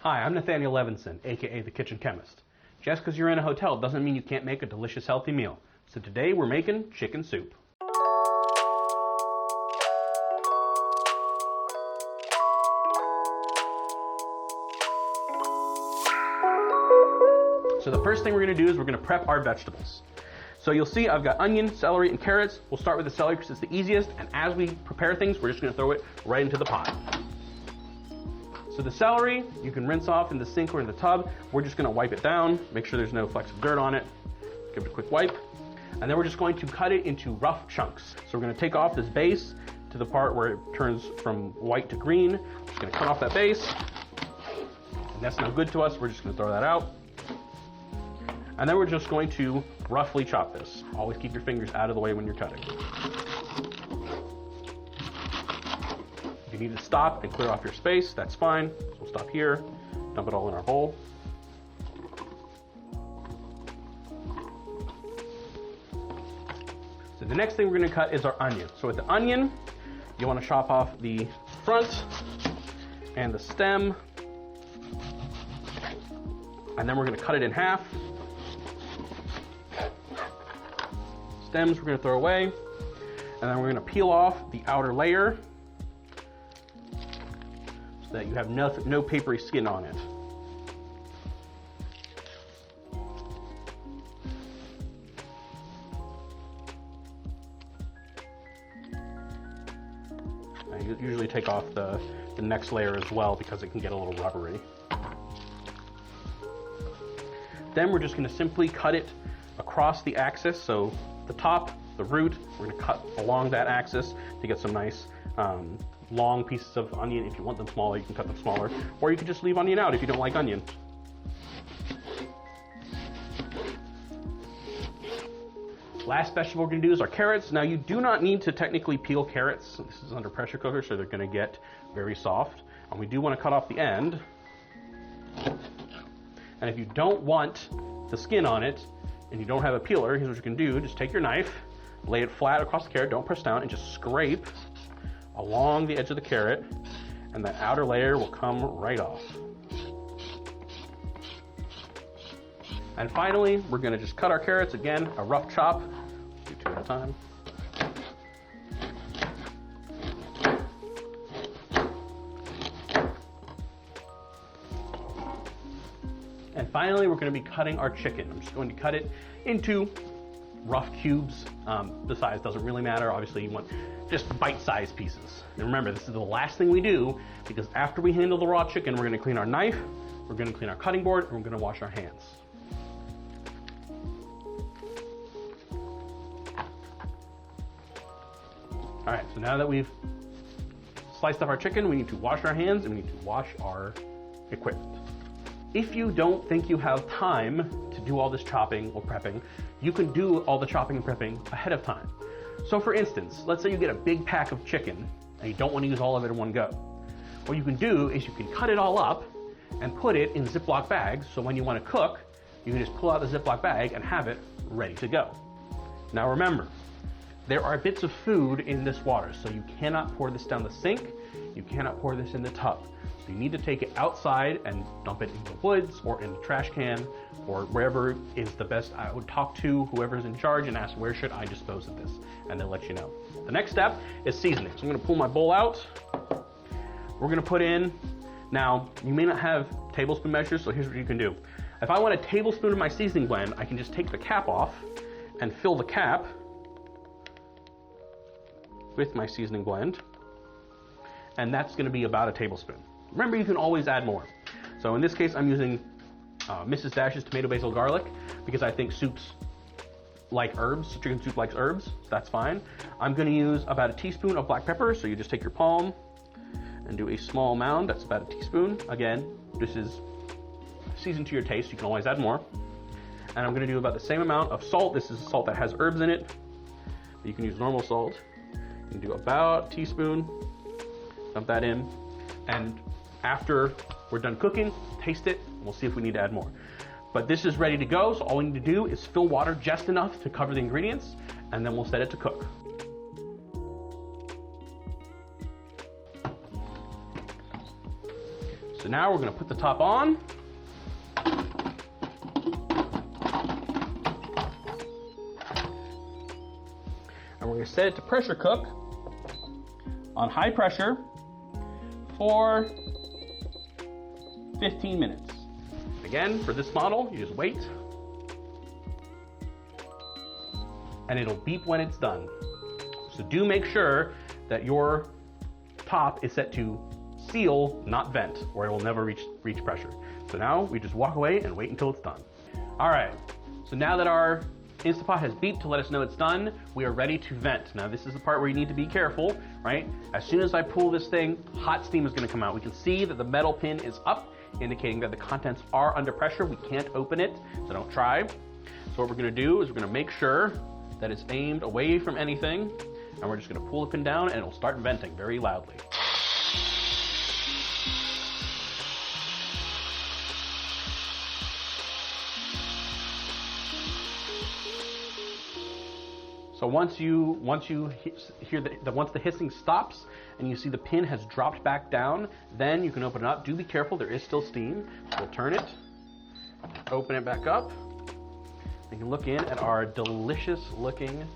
Hi, I'm Nathaniel Levinson, aka the Kitchen Chemist. Just because you're in a hotel doesn't mean you can't make a delicious, healthy meal. So today we're making chicken soup. So the first thing we're going to do is we're going to prep our vegetables. So you'll see I've got onion, celery, and carrots. We'll start with the celery because it's the easiest, and as we prepare things, we're just going to throw it right into the pot. So the celery, you can rinse off in the sink or in the tub. We're just going to wipe it down, make sure there's no flecks of dirt on it. Give it a quick wipe. And then we're just going to cut it into rough chunks. So we're going to take off this base to the part where it turns from white to green. We're just going to cut off that base. And that's no good to us. We're just going to throw that out. And then we're just going to roughly chop this. Always keep your fingers out of the way when you're cutting. If you need to stop and clear off your space, that's fine. So we'll stop here, dump it all in our bowl. So the next thing we're going to cut is our onion. So with the onion, you want to chop off the front and the stem. And then we're going to cut it in half. Stems we're going to throw away. And then we're going to peel off the outer layer so that you have no papery skin on it. I usually take off the next layer as well because it can get a little rubbery. Then we're just going to simply cut it across the axis. So the top, the root, we're going to cut along that axis to get some nice long pieces of onion. If you want them smaller, you can cut them smaller, or you can just leave onion out if you don't like onion. Last vegetable we're going to do is our carrots. Now you do not need to technically peel carrots. This is under pressure cooker, so they're going to get very soft. And we do want to cut off the end. And if you don't want the skin on it, and you don't have a peeler, here's what you can do. Just take your knife, lay it flat across the carrot, don't press down, and just scrape along the edge of the carrot, and the outer layer will come right off. And finally, we're going to just cut our carrots, again, a rough chop. Do two at a time. And finally, we're going to be cutting our chicken. I'm just going to cut it into rough cubes. The size doesn't really matter. Obviously, you want just bite-sized pieces. And remember, this is the last thing we do, because after we handle the raw chicken, we're going to clean our knife, we're going to clean our cutting board, and we're going to wash our hands. All right, so now that we've sliced up our chicken, we need to wash our hands and we need to wash our equipment. If you don't think you have time to do all this chopping or prepping, you can do all the chopping and prepping ahead of time. So for instance, let's say you get a big pack of chicken and you don't want to use all of it in one go. What you can do is you can cut it all up and put it in Ziploc bags, so when you want to cook, you can just pull out the Ziploc bag and have it ready to go. Now remember, there are bits of food in this water, so you cannot pour this down the sink, you cannot pour this in the tub. So you need to take it outside and dump it in the woods or in the trash can or wherever is the best. I would talk to whoever's in charge and ask, where should I dispose of this? And they'll let you know. The next step is seasoning. So I'm going to pull my bowl out. We're going to put in, now you may not have tablespoon measures, so here's what you can do. If I want a tablespoon of my seasoning blend, I can just take the cap off and fill the cap with my seasoning blend. And that's going to be about a tablespoon. Remember, you can always add more. So in this case, I'm using Mrs. Dash's tomato basil garlic because I think soups like herbs, chicken soup likes herbs, so that's fine. I'm going to use about a teaspoon of black pepper, so you just take your palm and do a small mound, that's about a teaspoon. Again, this is seasoned to your taste, you can always add more. And I'm going to do about the same amount of salt. This is salt that has herbs in it, but you can use normal salt. You can do about a teaspoon, dump that in, and after we're done cooking, taste it, and we'll see if we need to add more. But this is ready to go, so all we need to do is fill water just enough to cover the ingredients, and then we'll set it to cook. So now we're going to put the top on. And we're going to set it to pressure cook on high pressure for 15 minutes. Again, for this model, you just wait, and it'll beep when it's done. So do make sure that your top is set to seal, not vent, or it will never reach pressure. So now we just walk away and wait until it's done. All right, so now that our Instant Pot has beeped to let us know it's done, we are ready to vent. Now this is the part where you need to be careful, right? As soon as I pull this thing, hot steam is gonna come out. We can see that the metal pin is up, indicating that the contents are under pressure. We can't open it, so don't try. So what we're gonna do is we're gonna make sure that it's aimed away from anything, and we're just gonna pull the pin down and it'll start venting very loudly. So once you hear once the hissing stops and you see the pin has dropped back down, then you can open it up. Do be careful, there is still steam. We'll turn it, open it back up. You can look in at our delicious looking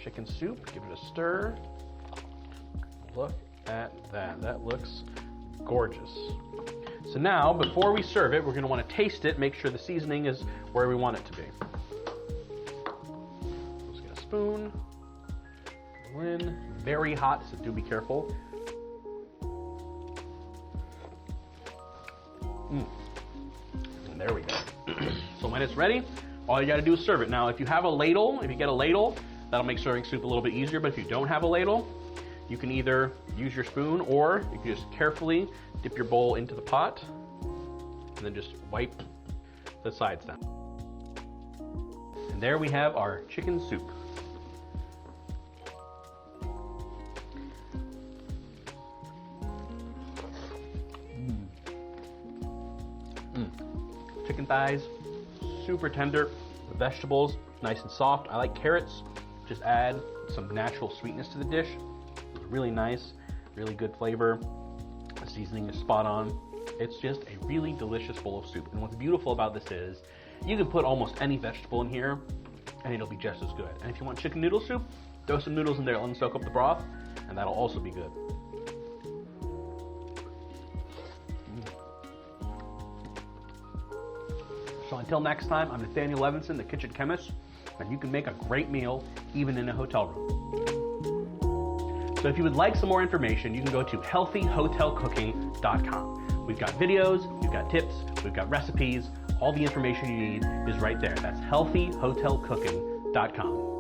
chicken soup. Give it a stir. Look at that, that looks gorgeous. So now, before we serve it, we're gonna wanna taste it, make sure the seasoning is where we want it to be. Spoon, in, very hot, so do be careful. And there we go. So when it's ready, all you gotta do is serve it. Now, if you have a ladle, if you get a ladle, that'll make serving soup a little bit easier, but if you don't have a ladle, you can either use your spoon or you can just carefully dip your bowl into the pot and then just wipe the sides down. And there we have our chicken soup. Chicken thighs, super tender. The vegetables, nice and soft. I like carrots. Just add some natural sweetness to the dish. It's really nice, really good flavor. The seasoning is spot on. It's just a really delicious bowl of soup. And what's beautiful about this is you can put almost any vegetable in here and it'll be just as good. And if you want chicken noodle soup, throw some noodles in there, let them soak up the broth, and that'll also be good. So until next time, I'm Nathaniel Levinson, the Kitchen Chemist, and you can make a great meal even in a hotel room. So if you would like some more information, you can go to healthyhotelcooking.com. We've got videos, we've got tips, we've got recipes. All the information you need is right there. That's healthyhotelcooking.com.